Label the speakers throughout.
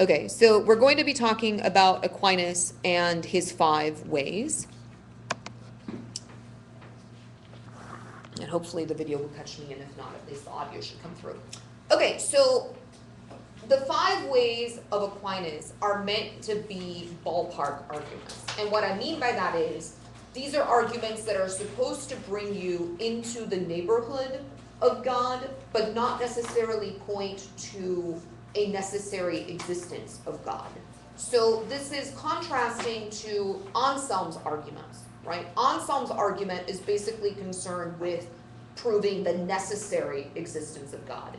Speaker 1: Okay, so we're going to be talking about Aquinas and his 5 ways. And hopefully the video will catch me, and if not, at least the audio should come through. Okay, so the 5 ways of Aquinas are meant to be ballpark arguments. And what I mean by that is, these are arguments that are supposed to bring you into the neighborhood of God, but not necessarily point to a necessary existence of God. So this is contrasting to Anselm's arguments, right? Anselm's argument is basically concerned with proving the necessary existence of God.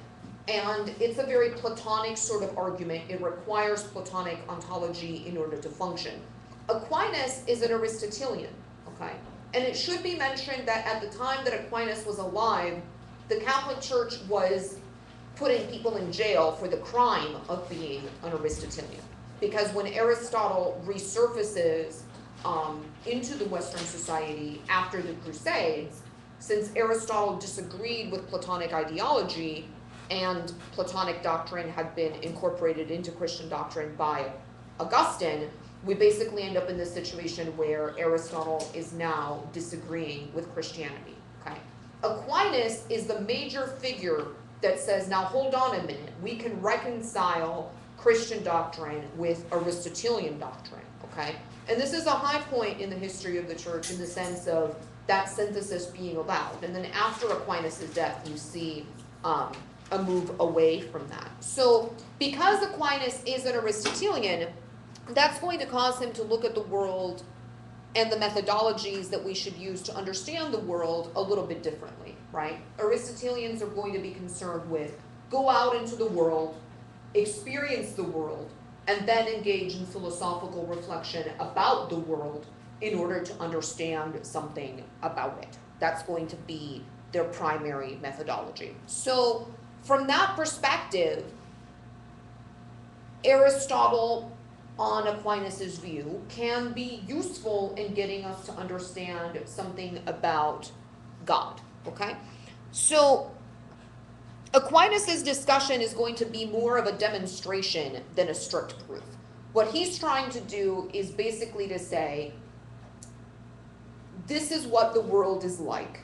Speaker 1: And it's a very Platonic sort of argument. It requires Platonic ontology in order to function. Aquinas is an Aristotelian, okay? And it should be mentioned that at the time that Aquinas was alive, the Catholic Church was putting people in jail for the crime of being an Aristotelian. Because when Aristotle resurfaces into the Western society after the Crusades, since Aristotle disagreed with Platonic ideology, and Platonic doctrine had been incorporated into Christian doctrine by Augustine, we basically end up in this situation where Aristotle is now disagreeing with Christianity, okay? Aquinas is the major figure that says, now hold on a minute, we can reconcile Christian doctrine with Aristotelian doctrine, okay? And this is a high point in the history of the church in the sense of that synthesis being allowed. And then after Aquinas' death, you see a move away from that. So because Aquinas is an Aristotelian, that's going to cause him to look at the world and the methodologies that we should use to understand the world a little bit differently, right? Aristotelians are going to be concerned with go out into the world, experience the world, and then engage in philosophical reflection about the world in order to understand something about it. That's going to be their primary methodology. So from that perspective, Aristotle, on Aquinas' view, can be useful in getting us to understand something about God, okay? So Aquinas' discussion is going to be more of a demonstration than a strict proof. What he's trying to do is basically to say, this is what the world is like.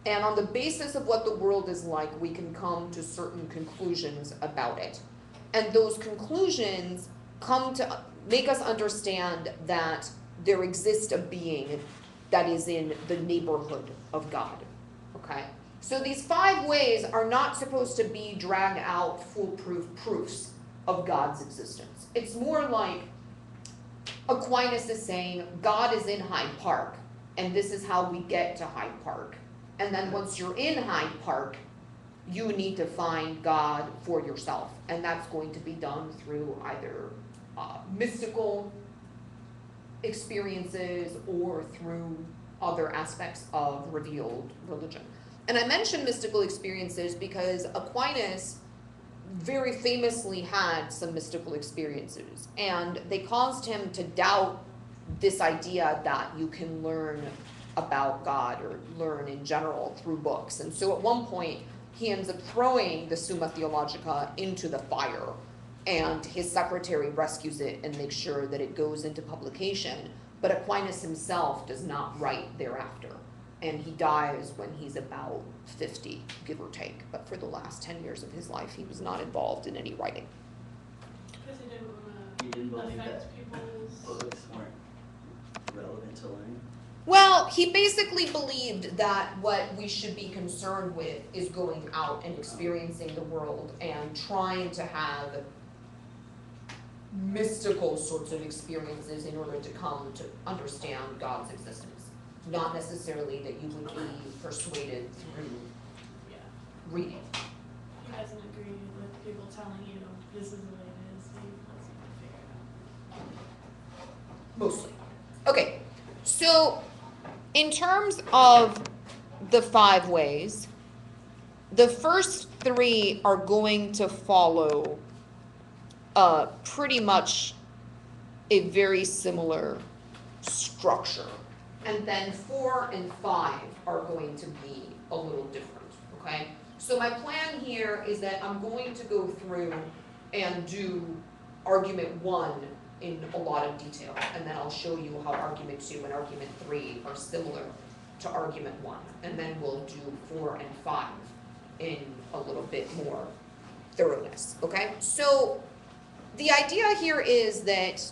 Speaker 1: And on the basis of what the world is like, we can come to certain conclusions about it. And those conclusions come to make us understand that there exists a being that is in the neighborhood of God, okay? So these 5 ways are not supposed to be drag out foolproof proofs of God's existence. It's more like Aquinas is saying God is in Hyde Park, and this is how we get to Hyde Park. And then once you're in Hyde Park, you need to find God for yourself. And that's going to be done through either mystical experiences or through other aspects of revealed religion. And I mention mystical experiences because Aquinas very famously had some mystical experiences, and they caused him to doubt this idea that you can learn about God or learn in general through books. And so at one point, he ends up throwing the Summa Theologica into the fire, and his secretary rescues it and makes sure that it goes into publication. But Aquinas himself does not write thereafter, and he dies when he's about 50, give or take. But for the last 10 years of his life, he was not involved in any writing.
Speaker 2: Because he didn't want to affect people's
Speaker 3: books weren't relevant to learning?
Speaker 1: Well, he basically believed that what we should be concerned with is going out and experiencing the world and trying to have mystical sorts of experiences in order to come to understand God's existence. Not necessarily that you would be persuaded through reading.
Speaker 2: He doesn't agree with people telling you this is the way it is. He wants you to figure it out.
Speaker 1: Mostly. Okay, so in terms of the 5 ways, the first 3 are going to follow pretty much a very similar structure. And then 4 and 5 are going to be a little different, okay? So my plan here is that I'm going to go through and do argument 1 in a lot of detail, and then I'll show you how argument 2 and argument 3 are similar to argument 1, and then we'll do 4 and 5 in a little bit more thoroughness, okay? So the idea here is that,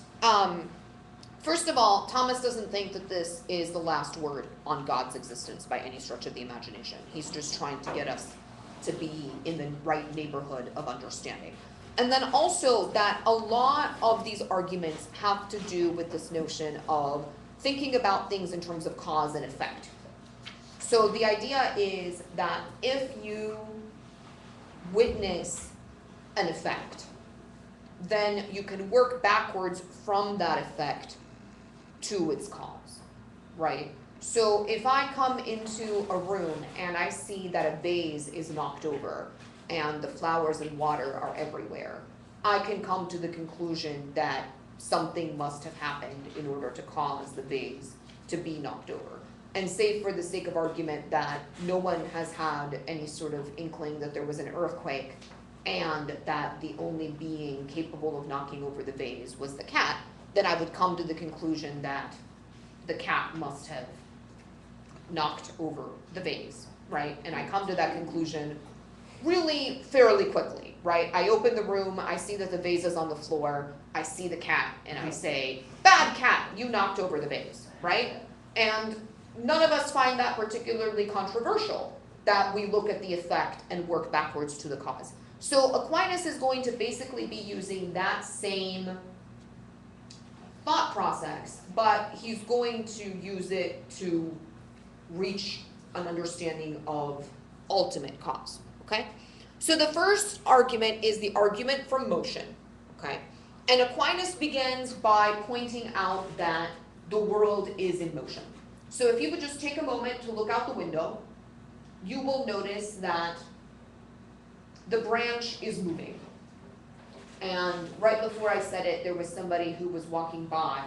Speaker 1: first of all, Thomas doesn't think that this is the last word on God's existence by any stretch of the imagination. He's just trying to get us to be in the right neighborhood of understanding. And then also that a lot of these arguments have to do with this notion of thinking about things in terms of cause and effect. So the idea is that if you witness an effect, then you can work backwards from that effect to its cause, right? So if I come into a room and I see that a vase is knocked over and the flowers and water are everywhere, I can come to the conclusion that something must have happened in order to cause the vase to be knocked over. And say for the sake of argument that no one has had any sort of inkling that there was an earthquake and that the only being capable of knocking over the vase was the cat, then I would come to the conclusion that the cat must have knocked over the vase, right? And I come to that conclusion really fairly quickly, right? I open the room, I see that the vase is on the floor, I see the cat, and I say, "Bad cat, you knocked over the vase," right? And none of us find that particularly controversial, that we look at the effect and work backwards to the cause. So Aquinas is going to basically be using that same thought process, but he's going to use it to reach an understanding of ultimate cause, okay? So the first argument is the argument from motion, okay? And Aquinas begins by pointing out that the world is in motion. So if you would just take a moment to look out the window, you will notice that the branch is moving. And right before I said it, there was somebody who was walking by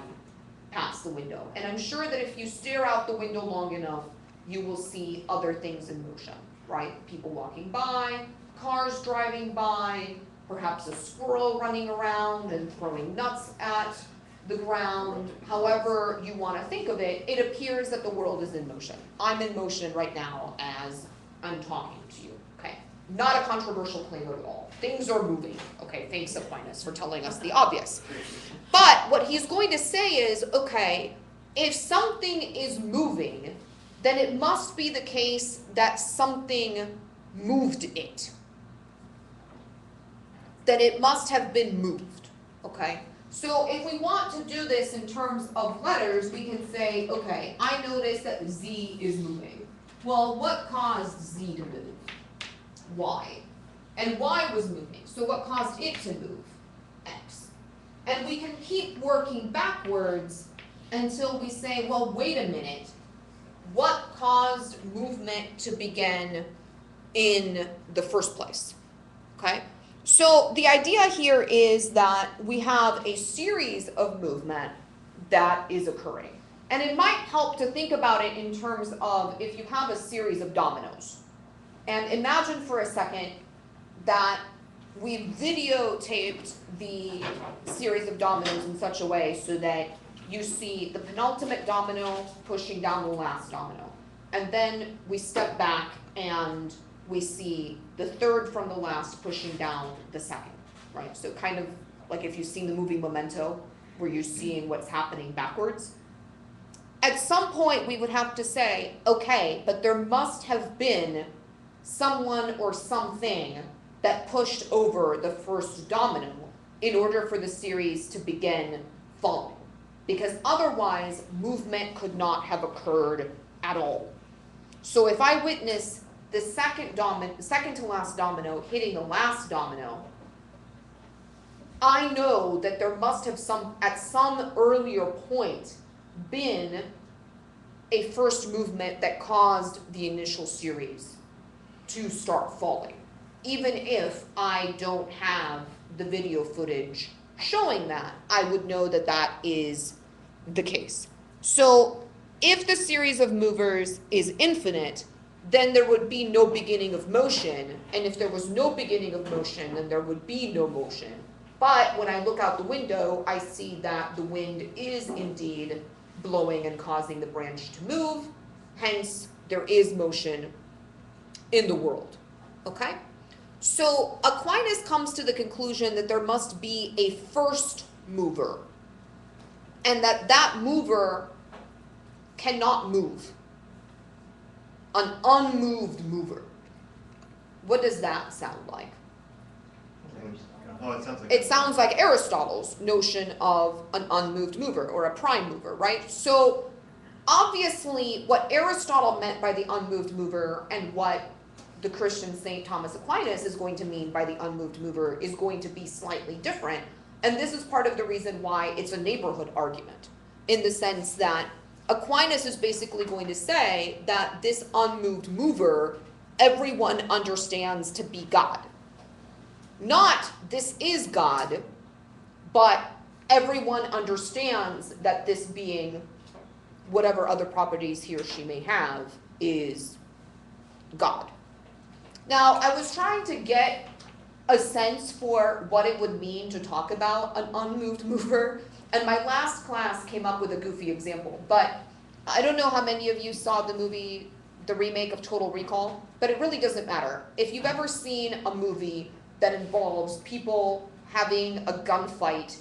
Speaker 1: past the window. And I'm sure that if you stare out the window long enough, you will see other things in motion, right? People walking by, cars driving by, perhaps a squirrel running around and throwing nuts at the ground. However you want to think of it, it appears that the world is in motion. I'm in motion right now as I'm talking to you, okay? Not a controversial claim at all. Things are moving. Okay, thanks Aquinas for telling us the obvious. But what he's going to say is, okay, if something is moving, then it must be the case that something moved it. Then it must have been moved, okay? So if we want to do this in terms of letters, we can say, okay, I notice that Z is moving. Well, what caused Z to move? Y. And Y was moving, so what caused it to move? X. And we can keep working backwards until we say, well, wait a minute. What caused movement to begin in the first place? Okay? So the idea here is that we have a series of movement that is occurring. And it might help to think about it in terms of if you have a series of dominoes. And imagine for a second that we videotaped the series of dominoes in such a way so that you see the penultimate domino pushing down the last domino. And then we step back and we see the third from the last pushing down the second, right? So kind of like if you've seen the movie Memento, where you're seeing what's happening backwards. At some point we would have to say, okay, but there must have been someone or something that pushed over the first domino in order for the series to begin falling. Because otherwise, movement could not have occurred at all. So if I witness the second to last domino hitting the last domino, I know that there must have at some earlier point been a first movement that caused the initial series to start falling. Even if I don't have the video footage showing that, I would know that that is the case. So if the series of movers is infinite, then there would be no beginning of motion. And if there was no beginning of motion, then there would be no motion. But when I look out the window, I see that the wind is indeed blowing and causing the branch to move. Hence, there is motion in the world. Okay? So Aquinas comes to the conclusion that there must be a first mover, and that mover cannot move. An unmoved mover. What does that sound like?
Speaker 4: Oh,
Speaker 1: It sounds like Aristotle's notion of an unmoved mover or a prime mover, right? So obviously what Aristotle meant by the unmoved mover and what the Christian St. Thomas Aquinas is going to mean by the unmoved mover is going to be slightly different. And this is part of the reason why it's a neighborhood argument, in the sense that Aquinas is basically going to say that this unmoved mover, everyone understands to be God. Not this is God, but everyone understands that this being, whatever other properties he or she may have, is God. Now, I was trying to get a sense for what it would mean to talk about an unmoved mover, and my last class came up with a goofy example, but I don't know how many of you saw the movie, the remake of Total Recall, but it really doesn't matter. If you've ever seen a movie that involves people having a gunfight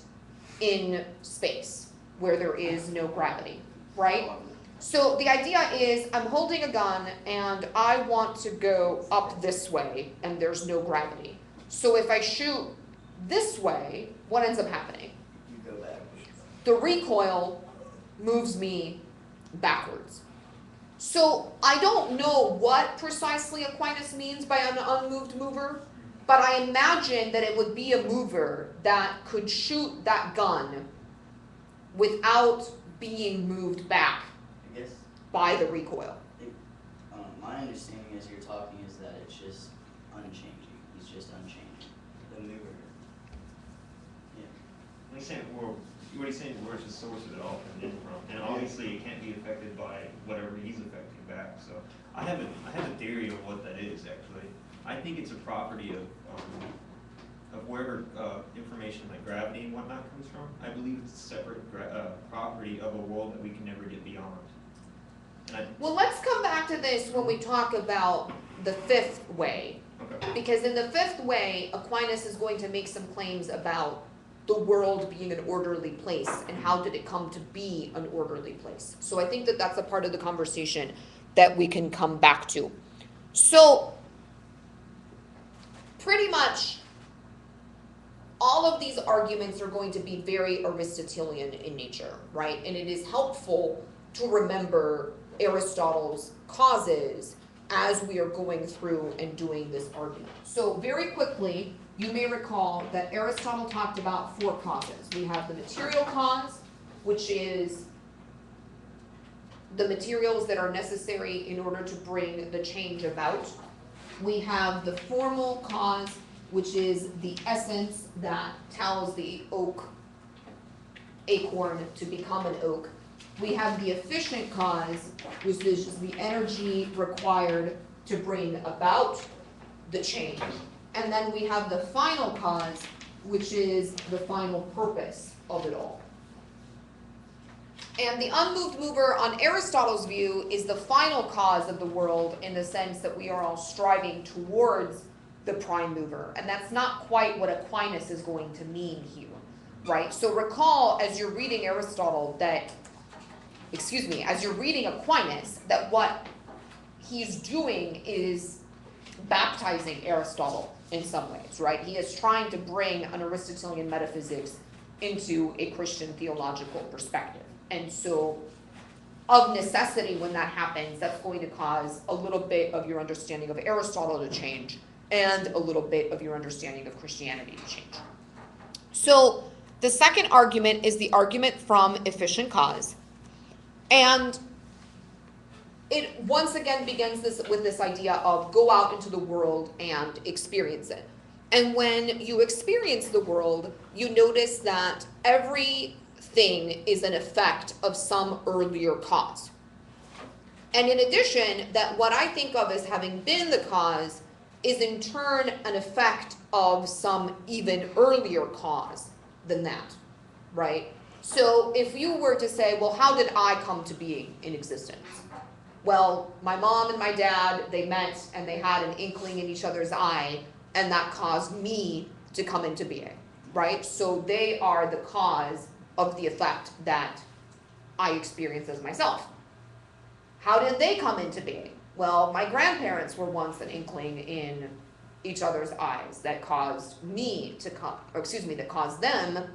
Speaker 1: in space where there is no gravity, right? So the idea is I'm holding a gun and I want to go up this way and there's no gravity. So if I shoot this way, what ends up happening?
Speaker 3: You go backwards.
Speaker 1: The recoil moves me backwards. So I don't know what precisely Aquinas means by an unmoved mover, but I imagine that it would be a mover that could shoot that gun without being moved back
Speaker 3: I guess
Speaker 1: by the recoil.
Speaker 3: my understanding as you're talking is that it's just unchanging. He's just unchanging. The mover. Yeah.
Speaker 4: What he's saying is where's the source of it all coming in from, and obviously it can't be affected by whatever he's affecting back. So I have a theory of what that is actually. I think it's a property of wherever information like gravity and whatnot comes from. I believe it's a separate property of a world that we can never get beyond.
Speaker 1: Well, let's come back to this when we talk about the fifth way.
Speaker 4: Okay.
Speaker 1: Because in the fifth way, Aquinas is going to make some claims about the world being an orderly place and how did it come to be an orderly place. So I think that that's a part of the conversation that we can come back to. So pretty much all of these arguments are going to be very Aristotelian in nature, right? And it is helpful to remember Aristotle's causes as we are going through and doing this argument. So very quickly, you may recall that Aristotle talked about four causes. We have the material cause, which is the materials that are necessary in order to bring the change about. We have the formal cause, which is the essence that tells the oak acorn to become an oak. We have the efficient cause, which is the energy required to bring about the change. And then we have the final cause, which is the final purpose of it all. And the unmoved mover, on Aristotle's view, is the final cause of the world in the sense that we are all striving towards the prime mover. And that's not quite what Aquinas is going to mean here, right? So recall, as you're reading Aristotle, that, as you're reading Aquinas, that what he's doing is baptizing Aristotle in some ways, right? He is trying to bring an Aristotelian metaphysics into a Christian theological perspective. And so, of necessity, when that happens, that's going to cause a little bit of your understanding of Aristotle to change and a little bit of your understanding of Christianity to change. So, the second argument is the argument from efficient cause. And it once again begins with this idea of go out into the world and experience it. And when you experience the world, you notice that everything is an effect of some earlier cause. And in addition, that what I think of as having been the cause is in turn an effect of some even earlier cause than that, right? So if you were to say, well, how did I come to being in existence? Well, my mom and my dad, they met and they had an inkling in each other's eye, and that caused me to come into being, right? So they are the cause of the effect that I experience as myself. How did they come into being? Well, my grandparents were once an inkling in each other's eyes that caused me to come, or excuse me, that caused them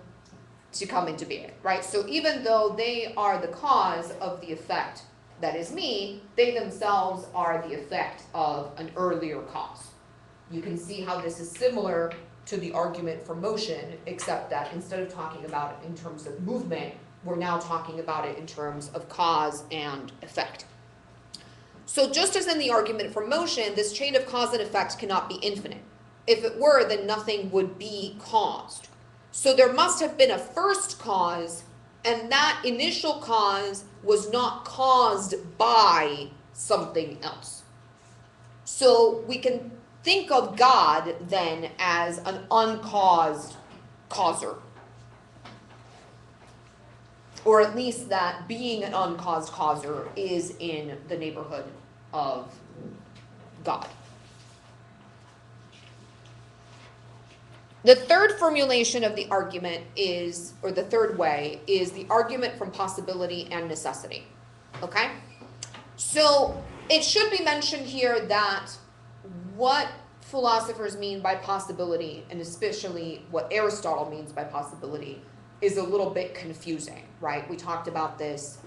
Speaker 1: to come into being, right? So even though they are the cause of the effect that is me, they themselves are the effect of an earlier cause. You can see how this is similar to the argument for motion, except that instead of talking about it in terms of movement, we're now talking about it in terms of cause and effect. So just as in the argument for motion, this chain of cause and effect cannot be infinite. If it were, then nothing would be caused. So there must have been a first cause, and that initial cause was not caused by something else. So we can think of God then as an uncaused causer. Or at least that being an uncaused causer is in the neighborhood of God. The third formulation of the argument is, or the third way, is the argument from possibility and necessity. Okay? So it should be mentioned here that what philosophers mean by possibility, and especially what Aristotle means by possibility, is a little bit confusing, right? We talked about this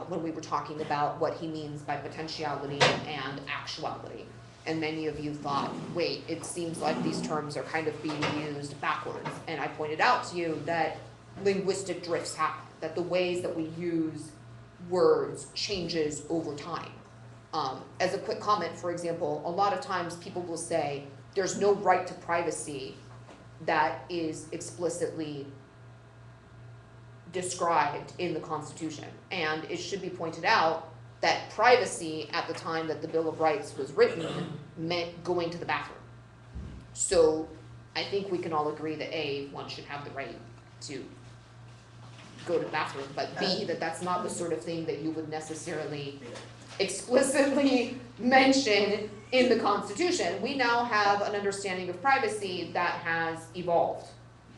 Speaker 1: when we were talking about what he means by potentiality and actuality. And many of you thought, wait, it seems like these terms are kind of being used backwards. And I pointed out to you that linguistic drifts happen, that the ways that we use words changes over time. As a quick comment, for example, a lot of times people will say there's no right to privacy that is explicitly described in the Constitution. And it should be pointed out that privacy at the time that the Bill of Rights was written meant going to the bathroom. So I think we can all agree that A, one should have the right to go to the bathroom, but B, that that's not the sort of thing that you would necessarily explicitly mention in the Constitution. We now have an understanding of privacy that has evolved,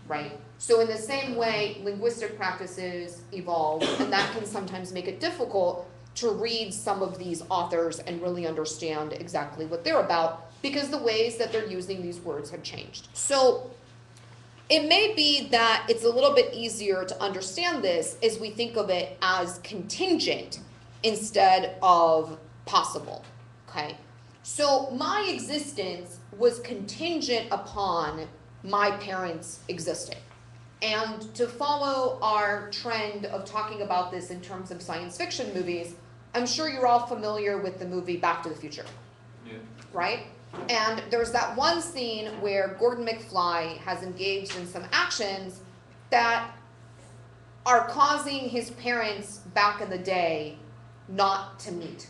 Speaker 1: right? So in the same way, linguistic practices evolve, and that can sometimes make it difficult to read some of these authors and really understand exactly what they're about, because the ways that they're using these words have changed. So it may be that it's a little bit easier to understand this as we think of it as contingent instead of possible, okay? So my existence was contingent upon my parents existing. And to follow our trend of talking about this in terms of science fiction movies, I'm sure you're all familiar with the movie Back to the Future, right? And there's that one scene where Gordon McFly has engaged in some actions that are causing his parents back in the day not to meet.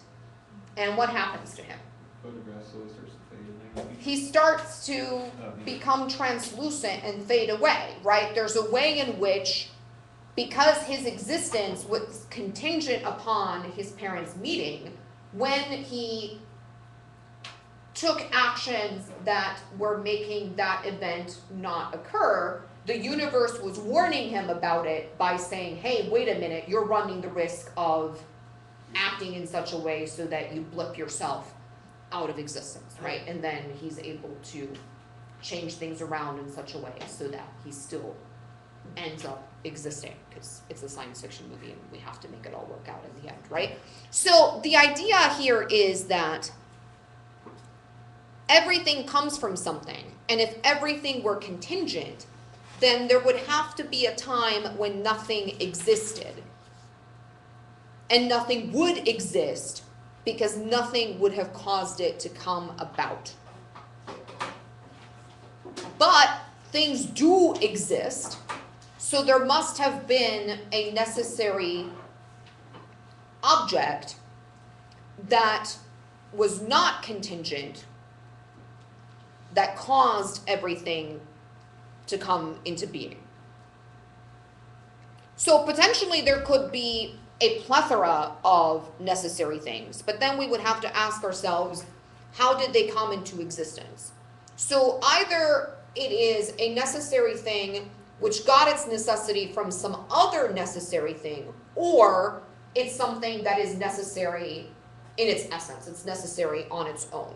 Speaker 1: And what happens to him?
Speaker 4: Photograph slowly starts to fade.
Speaker 1: He starts to become translucent and fade away, right? There's a way in which, because his existence was contingent upon his parents meeting, when he took actions that were making that event not occur, the universe was warning him about it by saying, hey, wait a minute, you're running the risk of acting in such a way so that you blip yourself out of existence, right? And then he's able to change things around in such a way so that he still ends up existing, because it's a science fiction movie and we have to make it all work out in the end, right? So the idea here is that everything comes from something, and if everything were contingent, then there would have to be a time when nothing existed. And nothing would exist because nothing would have caused it to come about. But things do exist, so there must have been a necessary object that was not contingent that caused everything to come into being. So potentially there could be a plethora of necessary things, but then we would have to ask ourselves, how did they come into existence? So either it is a necessary thing which got its necessity from some other necessary thing, or it's something that is necessary in its essence, it's necessary on its own.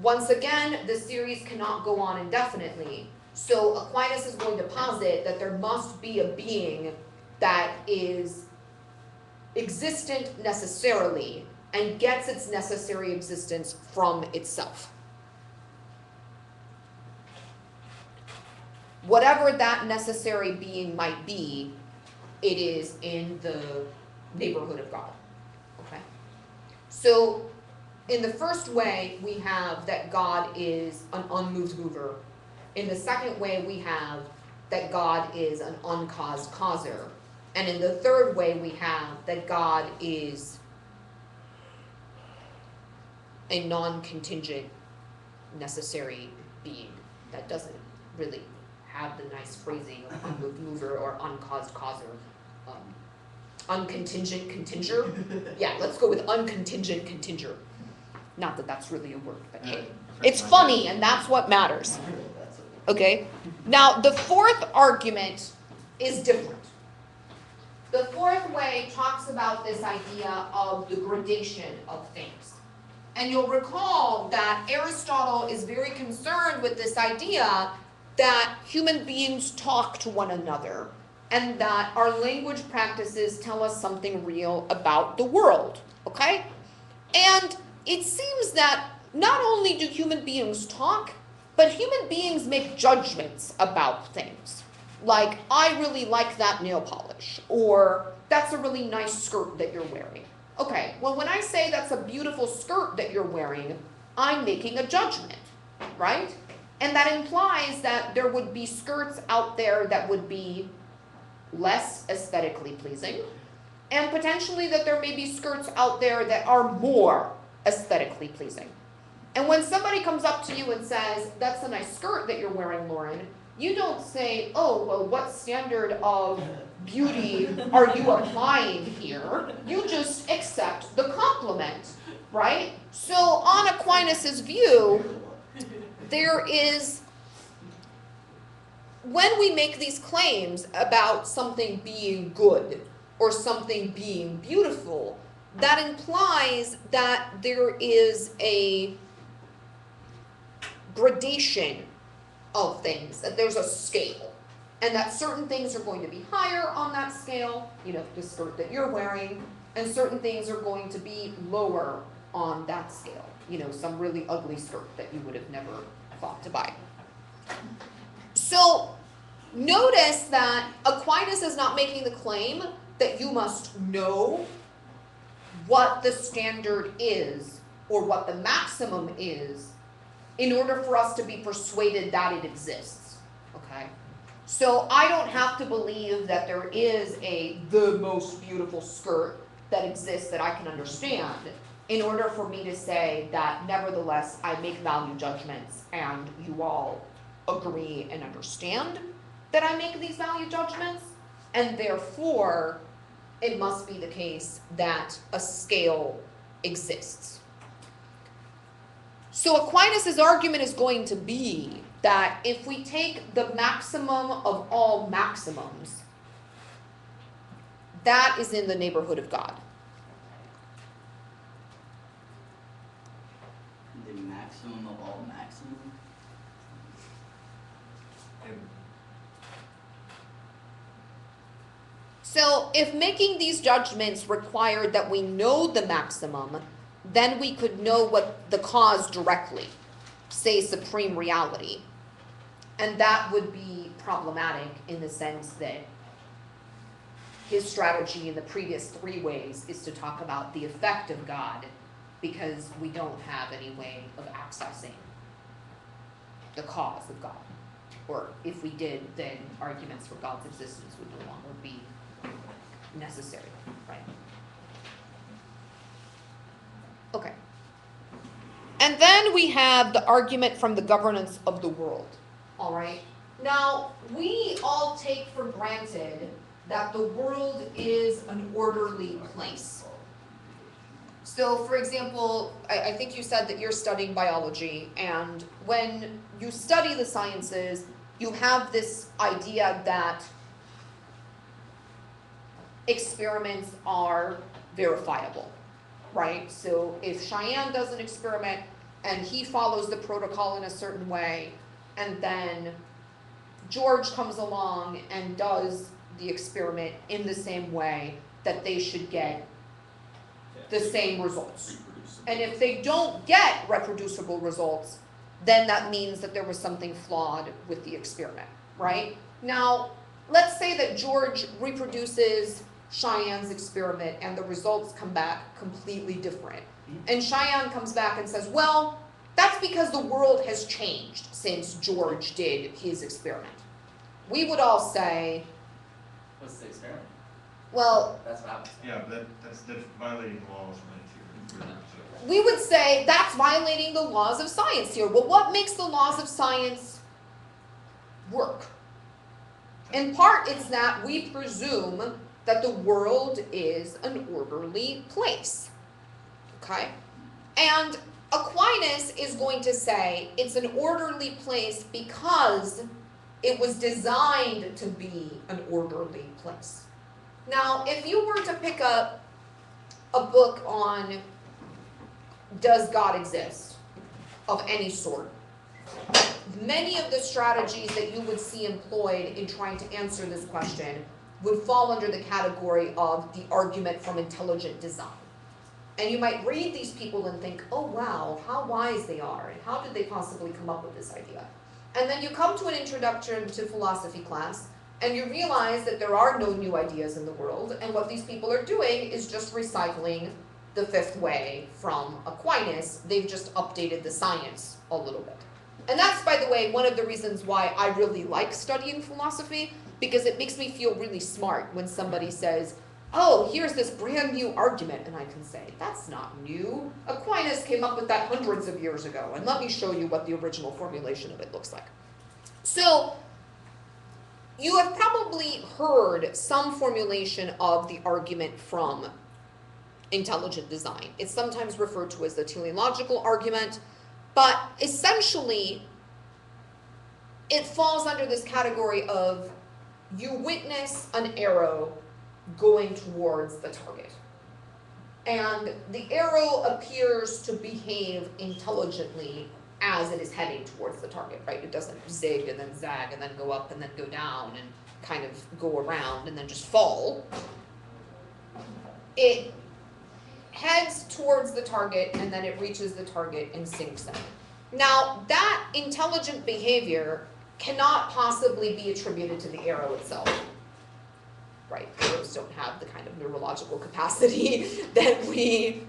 Speaker 1: Once again, the series cannot go on indefinitely, so Aquinas is going to posit that there must be a being that is existent necessarily and gets its necessary existence from itself. Whatever that necessary being might be, it is in the neighborhood of God. Okay? So, in the first way, we have that God is an unmoved mover. In the second way, we have that God is an uncaused causer. And in the third way, we have that God is a non-contingent necessary being that doesn't really have the nice phrasing of unmoved mover or uncaused causer. Uncontingent continger? Yeah, let's go with uncontingent continger. Not that that's really a word, but hey, it's funny and that's what matters. Okay? Now, the fourth argument is different. The fourth way talks about this idea of the gradation of things. And you'll recall that Aristotle is very concerned with this idea that human beings talk to one another and that our language practices tell us something real about the world, okay? And it seems that not only do human beings talk, but human beings make judgments about things. Like, I really like that nail polish, or that's a really nice skirt that you're wearing. Okay, well, when I say that's a beautiful skirt that you're wearing, I'm making a judgment, right? And that implies that there would be skirts out there that would be less aesthetically pleasing, and potentially that there may be skirts out there that are more aesthetically pleasing. And when somebody comes up to you and says, that's a nice skirt that you're wearing, Lauren, you don't say, oh, well, what standard of beauty are you applying here? You just accept the compliment, right? So on Aquinas' view, there is, when we make these claims about something being good or something being beautiful, that implies that there is a gradation of things, that there's a scale, and that certain things are going to be higher on that scale, you know, the skirt that you're wearing, and certain things are going to be lower on that scale, you know, some really ugly skirt that you would have never thought to buy. So notice that Aquinas is not making the claim that you must know what the standard is or what the maximum is in order for us to be persuaded that it exists, okay? So I don't have to believe that there is the most beautiful skirt that exists that I can understand in order for me to say that nevertheless I make value judgments and you all agree and understand that I make these value judgments, and therefore it must be the case that a scale exists. So Aquinas' argument is going to be that if we take the maximum of all maximums, that is in the neighborhood of God.
Speaker 3: The maximum of all maximum?
Speaker 1: So if making these judgments required that we know the maximum, then we could know what the cause directly, say supreme reality. And that would be problematic in the sense that his strategy in the previous three ways is to talk about the effect of God, because we don't have any way of accessing the cause of God. Or if we did, then arguments for God's existence would no longer be necessary, right? Okay. And then then we have the argument from the governance of the world, all right? Now, we all take for granted that the world is an orderly place. So, for example, I think you said that you're studying biology, and when you study the sciences, you have this idea that experiments are verifiable, right? So if Cheyenne does an experiment and he follows the protocol in a certain way, and then George comes along and does the experiment in the same way, that they should get the same results. And if they don't get reproducible results, then that means that there was something flawed with the experiment, right? Now, let's say that George reproduces Cheyenne's experiment and the results come back completely different. And Cheyenne comes back and says, well, that's because the world has changed since George did his experiment. We would all say,
Speaker 3: What's the experiment?
Speaker 1: well,
Speaker 3: That's what happens.
Speaker 4: Yeah, that's violating the laws right here. So,
Speaker 1: we would say that's violating the laws of science here. Well, what makes the laws of science work? In part, it's that we presume that the world is an orderly place, okay? And Aquinas is going to say it's an orderly place because it was designed to be an orderly place. Now, if you were to pick up a book on does God exist of any sort, many of the strategies that you would see employed in trying to answer this question would fall under the category of the argument from intelligent design. And you might read these people and think, oh wow, how wise they are, and how did they possibly come up with this idea? And then you come to an introduction to philosophy class, and you realize that there are no new ideas in the world, and what these people are doing is just recycling the fifth way from Aquinas. They've just updated the science a little bit. And that's, by the way, one of the reasons why I really like studying philosophy, because it makes me feel really smart when somebody says, oh, here's this brand new argument, and I can say, that's not new. Aquinas came up with that hundreds of years ago, and let me show you what the original formulation of it looks like. So, you have probably heard some formulation of the argument from intelligent design. It's sometimes referred to as the teleological argument, but essentially, it falls under this category of you witness an arrow going towards the target. And the arrow appears to behave intelligently as it is heading towards the target, right? It doesn't zig and then zag and then go up and then go down and kind of go around and then just fall. It heads towards the target and then it reaches the target and sinks in. Now, that intelligent behavior cannot possibly be attributed to the arrow itself. Right, arrows don't have the kind of neurological capacity that we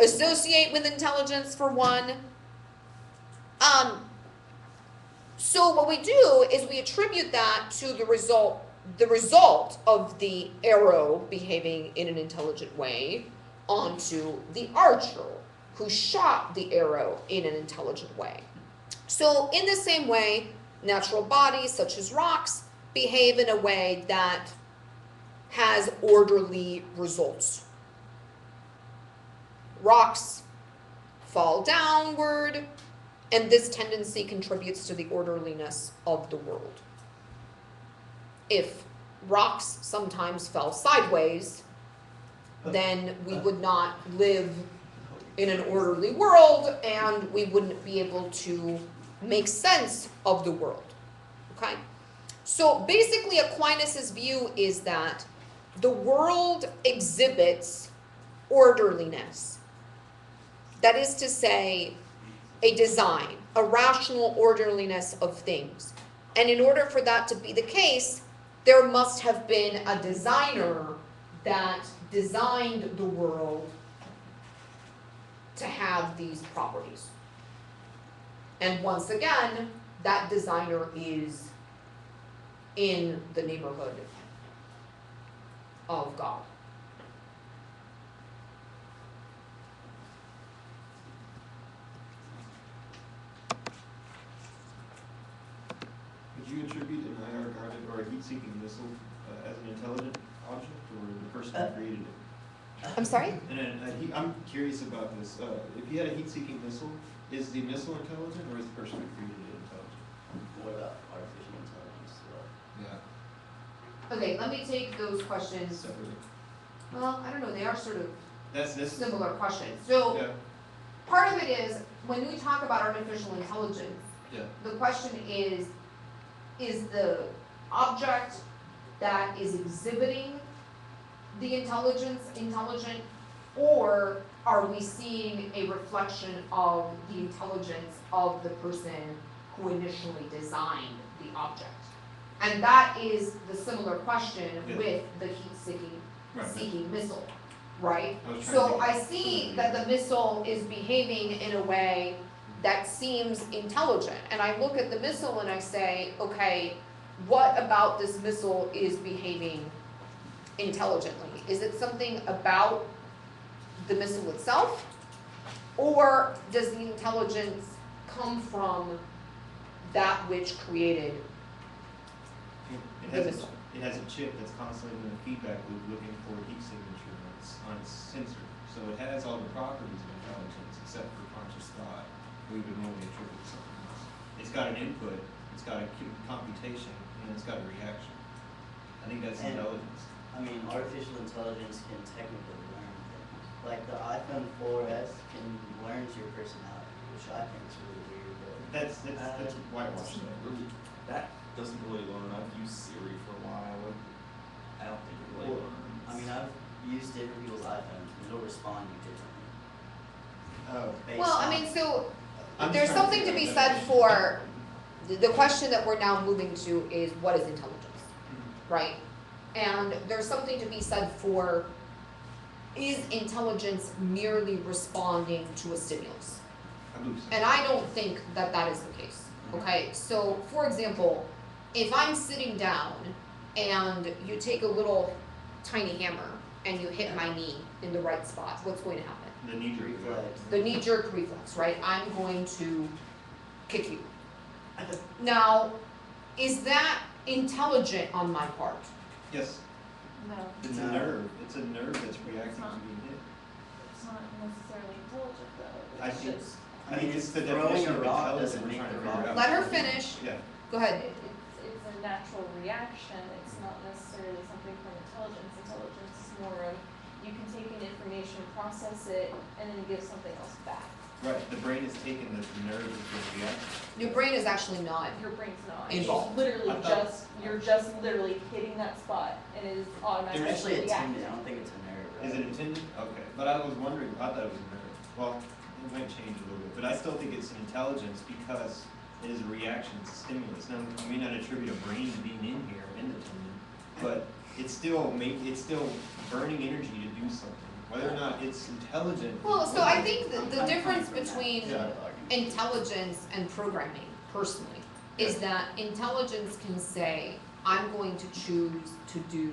Speaker 1: associate with intelligence, for one. So what we do is we attribute that to the result of the arrow behaving in an intelligent way onto the archer who shot the arrow in an intelligent way. So in the same way, natural bodies such as rocks behave in a way that has orderly results. Rocks fall downward, and this tendency contributes to the orderliness of the world. If rocks sometimes fell sideways, then we would not live in an orderly world, and we wouldn't be able to make sense of the world. Okay? So basically, Aquinas' view is that the world exhibits orderliness. That is to say, a design, a rational orderliness of things. And in order for that to be the case, there must have been a designer that designed the world to have these properties. And once again, that designer is in the neighborhood of God.
Speaker 4: you attribute an IR guarded or a heat-seeking missile as an intelligent object, or the person who created it?
Speaker 1: I'm sorry?
Speaker 4: I'm curious about this. If you had a heat-seeking missile, is the missile intelligent, or is the person who created it intelligent?
Speaker 3: What about artificial intelligence?
Speaker 4: Yeah.
Speaker 1: Okay, let me take those questions.
Speaker 4: Separately.
Speaker 1: Well, I don't know, they are sort of
Speaker 4: That's this.
Speaker 1: similar questions. So
Speaker 4: Yeah.
Speaker 1: part of it is, when we talk about artificial intelligence,
Speaker 4: Yeah.
Speaker 1: the question is the object that is exhibiting the intelligence intelligent, or are we seeing a reflection of the intelligence of the person who initially designed the object? And that is the similar question
Speaker 4: Yeah.
Speaker 1: with the heat-seeking
Speaker 4: Right.
Speaker 1: missile, right?
Speaker 4: I was trying to
Speaker 1: So
Speaker 4: think
Speaker 1: I
Speaker 4: of
Speaker 1: see
Speaker 4: something.
Speaker 1: that the missile is behaving in a way that seems intelligent, and I look at the missile and I say, okay, what about this missile is behaving intelligently? Is it something about the missile itself? Or does the intelligence come from that which created
Speaker 4: It
Speaker 1: the
Speaker 4: has
Speaker 1: missile?
Speaker 4: it has a chip that's constantly in the feedback loop looking for heat signature on its sensor. So it has all the properties of intelligence except for conscious thought. We would normally attribute something else. It's got an input, it's got a computation, and it's got a reaction. I think that's
Speaker 3: And-
Speaker 4: intelligence.
Speaker 3: I mean, artificial intelligence can technically learn things. Like the iPhone 4S can learn to your personality, which I think is really weird. But
Speaker 4: That's whitewash though.
Speaker 5: Really, that doesn't really learn. I've used Siri for a while, and I don't think it really
Speaker 3: Well,
Speaker 5: learns.
Speaker 3: I mean, I've used different people's iPhones, and it'll respond to you differently.
Speaker 4: Oh.
Speaker 3: based
Speaker 1: Well, I
Speaker 3: on-
Speaker 1: mean, so
Speaker 4: I'm just
Speaker 1: there's
Speaker 4: trying to
Speaker 1: something to
Speaker 4: figure
Speaker 1: be
Speaker 4: out
Speaker 1: said
Speaker 4: definition.
Speaker 1: for, the question that we're now moving to is, what is intelligence, right? And there's something to be said for, is intelligence merely responding to a stimulus?
Speaker 4: I believe so.
Speaker 1: And I don't think that that is the case, okay? So, for example, if I'm sitting down and you take a little tiny hammer and you hit my knee in the right spot, what's going to happen?
Speaker 4: The knee-jerk
Speaker 3: Reflex.
Speaker 1: The knee-jerk reflex, right? I'm going to kick you. Now, is that intelligent on my part?
Speaker 4: Yes,
Speaker 2: No,
Speaker 4: it's
Speaker 3: No.
Speaker 4: a nerve. It's a nerve that's reacting to being hit.
Speaker 2: it's not necessarily intelligent though.
Speaker 4: I
Speaker 2: It's
Speaker 4: think-
Speaker 2: just,
Speaker 4: I think it's the
Speaker 3: throwing
Speaker 4: definition
Speaker 3: a
Speaker 4: of
Speaker 3: rock
Speaker 4: intelligence
Speaker 3: doesn't
Speaker 4: we're
Speaker 3: make
Speaker 4: trying to
Speaker 3: the
Speaker 4: figure
Speaker 3: rock.
Speaker 4: out.
Speaker 1: Let her finish.
Speaker 4: Yeah.
Speaker 1: Go ahead.
Speaker 2: it's a natural reaction, it's not necessarily something from intelligence. Intelligence is more of, you can take in information, process it, and then give something else back.
Speaker 4: Right, the brain is taking the nerve is being reacting.
Speaker 1: Your brain is actually not.
Speaker 2: Your brain's not.
Speaker 1: Involved.
Speaker 2: It's literally
Speaker 4: I thought-
Speaker 2: you're just literally hitting that spot and it is
Speaker 3: It's
Speaker 2: automatically
Speaker 3: actually a
Speaker 2: reacting.
Speaker 3: tendon. I don't think it's a nerve. Right?
Speaker 4: Is it intended? Okay, but I was wondering, I thought it was a nerve. Well, it might change a little bit, but I still think it's an intelligence because it is a reaction to stimulus. Now, we may not attribute a brain to being in here, in the tendon, but it's still burning energy to do something. Whether or not it's intelligent.
Speaker 1: Well, so I think that the
Speaker 3: I'm
Speaker 1: difference
Speaker 3: coming from that
Speaker 1: between
Speaker 3: side of the argument.
Speaker 1: intelligence and programming, personally, is that intelligence can say, I'm going to choose to do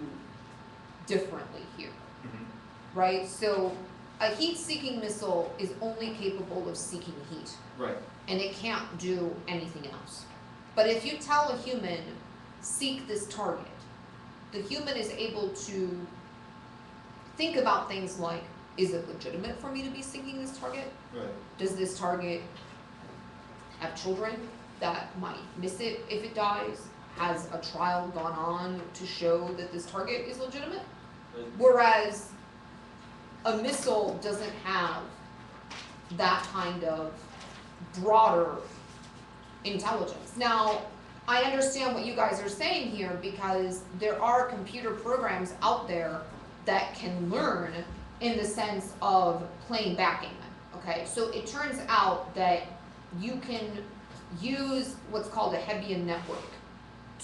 Speaker 1: differently here,
Speaker 4: Mhm.
Speaker 1: right? So a heat-seeking missile is only capable of seeking heat,
Speaker 4: Right.
Speaker 1: and it can't do anything else. But if you tell a human, seek this target, the human is able to think about things like, is it legitimate for me to be seeking this target?
Speaker 4: Right.
Speaker 1: Does this target have children that might miss it if it dies? Has a trial gone on to show that this target is legitimate? Whereas a missile doesn't have that kind of broader intelligence. Now, I understand what you guys are saying here because there are computer programs out there that can learn in the sense of playing backgammon, okay? So it turns out that you can use what's called a Hebbian network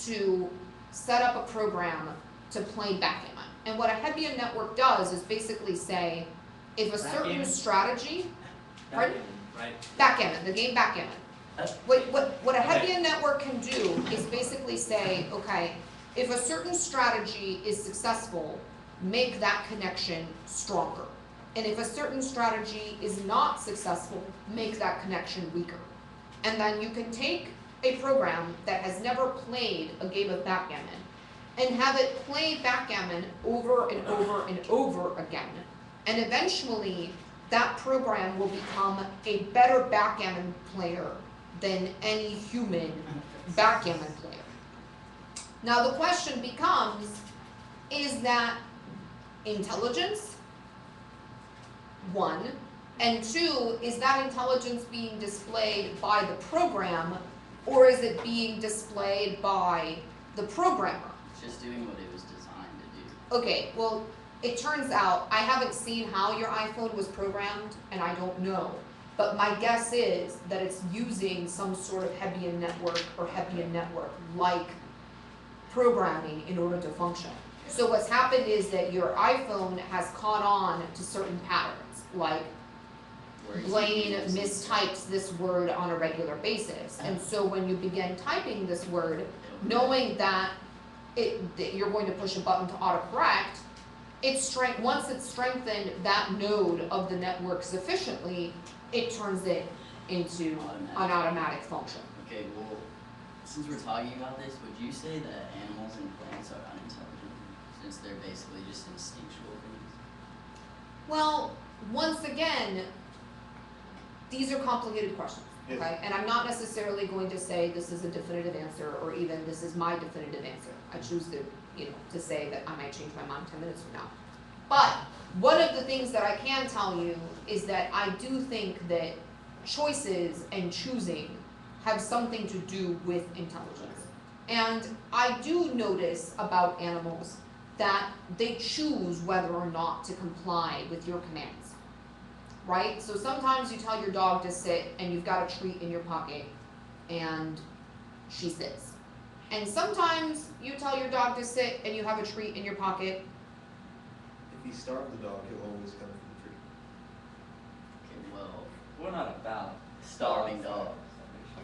Speaker 1: to set up a program to play backgammon. And what a Hebbian network does is basically say, if a certain
Speaker 3: Backgammon?
Speaker 1: strategy, pardon?
Speaker 3: Right.
Speaker 1: Backgammon, the game backgammon.
Speaker 3: That's-
Speaker 1: What a Hebbian network can do is basically say, okay, if a certain strategy is successful, make that connection stronger. And if a certain strategy is not successful, make that connection weaker. And then you can take a program that has never played a game of backgammon and have it play backgammon over and over and over again, and eventually that program will become a better backgammon player than any human backgammon player. Now the question becomes, is that intelligence? One. And two, is that intelligence being displayed by the program, or is it being displayed by the programmer?
Speaker 3: It's just doing what it was designed to do.
Speaker 1: Okay, well, it turns out, I haven't seen how your iPhone was programmed, and I don't know. But my guess is that it's using some sort of Hebbian network or Hebbian network-like programming in order to function. So what's happened is that your iPhone has caught on to certain patterns, like Blaine mistypes this word on a regular basis. And so when you begin typing this word, knowing that that you're going to push a button to autocorrect, once it's strengthened that node of the network sufficiently, it turns it into an automatic function.
Speaker 3: Okay, well, since we're talking about this, would you say that animals and plants are unintelligent, since they're basically just instinctual things?
Speaker 1: Well, once again, these are complicated questions,
Speaker 4: Yes.
Speaker 1: okay? And I'm not necessarily going to say this is a definitive answer, or even this is my definitive answer. I choose to, to say that I might change my mind 10 minutes from now. But one of the things that I can tell you is that I do think that choices and choosing have something to do with intelligence. And I do notice about animals that they choose whether or not to comply with your commands. Right? So sometimes you tell your dog to sit and you've got a treat in your pocket and she sits. And sometimes you tell your dog to sit and you have a treat in your pocket.
Speaker 5: If you starve the dog, he'll always come for the treat.
Speaker 3: Okay, well, we're not about starving dogs.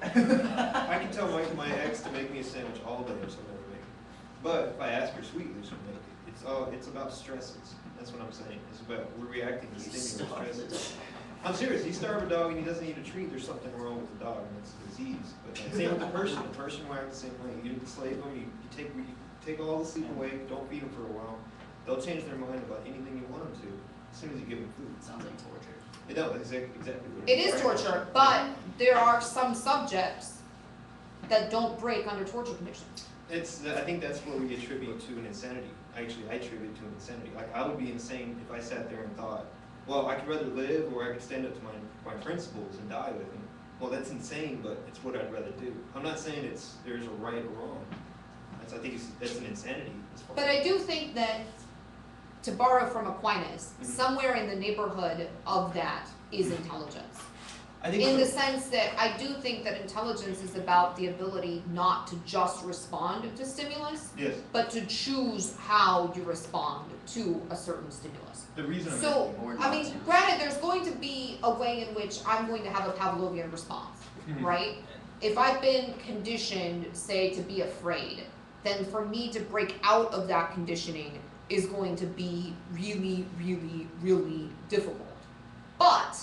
Speaker 5: I can tell my ex to make me a sandwich all day, she'll never make it. But if I ask her sweetly, she'll make it. It's about stresses. That's what I'm saying. It's about we're reacting to stimulus stresses. I'm serious. You starve a dog and he doesn't eat a treat, there's something wrong with the dog, and it's a disease. But same with the person. The person will act the same way. You enslave them, you take all the sleep away, don't feed them for a while. They'll change their mind about anything you want them to as soon as you give them food.
Speaker 3: It sounds like torture.
Speaker 5: No, exactly what
Speaker 1: It is torture, but there are some subjects that don't break under torture conditions.
Speaker 5: I think that's what we attribute to an insanity. Actually, I attribute to an insanity. Like, I would be insane if I sat there and thought, well, I could rather live or I could stand up to my principles and die with them. Well, that's insane, but it's what I'd rather do. I'm not saying there's a right or wrong. I think that's an insanity.
Speaker 1: But I do think that, to borrow from Aquinas,
Speaker 5: Mhm.
Speaker 1: somewhere in the neighborhood of that is intelligence.
Speaker 5: I think
Speaker 1: In the sense that I do think that intelligence is about the ability not to just respond to stimulus,
Speaker 5: yes.
Speaker 1: but to choose how you respond to a certain stimulus.
Speaker 5: The reason I'm
Speaker 1: So,
Speaker 3: Or
Speaker 1: I
Speaker 3: not
Speaker 1: mean,
Speaker 3: to.
Speaker 1: granted, there's going to be a way in which I'm going to have a Pavlovian response,
Speaker 5: Mhm.
Speaker 1: right? If I've been conditioned, say, to be afraid, then for me to break out of that conditioning is going to be really, really, really difficult. But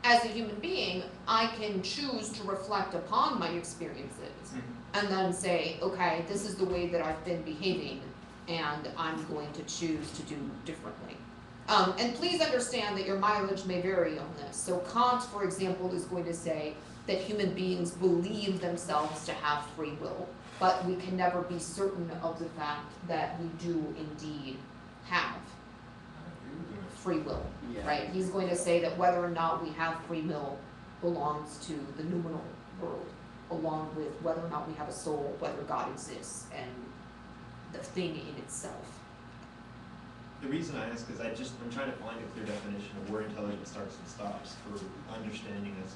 Speaker 1: as a human being, I can choose to reflect upon my experiences and then say, okay, this is the way that I've been behaving, and I'm going to choose to do differently. And please understand that your mileage may vary on this. So Kant, for example, is going to say that human beings believe themselves to have free will, but we can never be certain of the fact that we do indeed have free will,
Speaker 3: Yeah.
Speaker 1: right? He's going to say that whether or not we have free will belongs to the noumenal world, along with whether or not we have a soul, whether God exists, and the thing in itself.
Speaker 4: The reason I ask is I'm trying to find a clear definition of where intelligence starts and stops for understanding this.